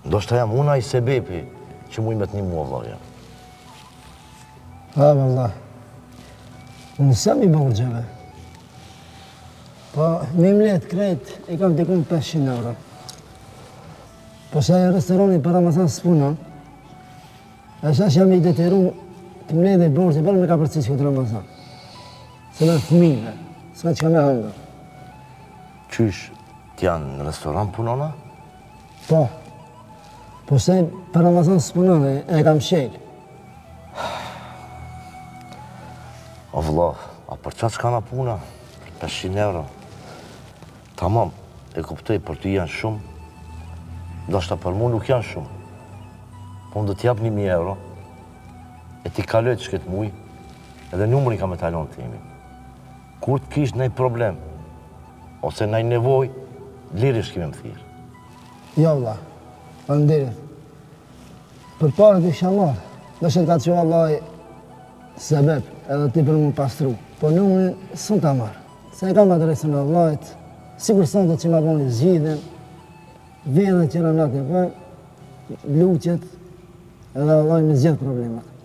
Ndoshta jam unë ai sebepi që muj me t'ni mua vllaja. Ha, valla. Unë sam i bërë gjeve. Po, me mlet krejt, i kam dikun 500 euro. Po se e restorani për Ramazan s'punon, e shash jam i detyru të mlet dhe borë që bërë me ka përcis këtë Ramazan. Se me fëmijve, s'ka që ka me hangër. Qysh, t'janë në restoran punona? Po. Po se për Ramazan s'punon e kam shel. O vëllah, a për qatë s'ka na puna? Për 500 euro. Tamam, e kuptoj, për ty janë shumë. Ndoshta për mu nuk janë shumë. Po unë do t'jap 1000 euro, e t'i kaloj të shket muj, edhe numërin ka me talon të jemi. Kur t'kish nej problem, ose nej nevoj, lirish kime më thirë. Jo, valla, faleminderit. Për parë t'i kisha marrë, do që t'ka që vallaj sebeb edhe ti për mu pastru. Po numërin s'un t'a marrë. Se e kam adresën e vallajt, sikur sonte që ma boni zgjidhen, vjen dhe qëra natë e për, luqet, edhe vallaj me zgjedh problemat.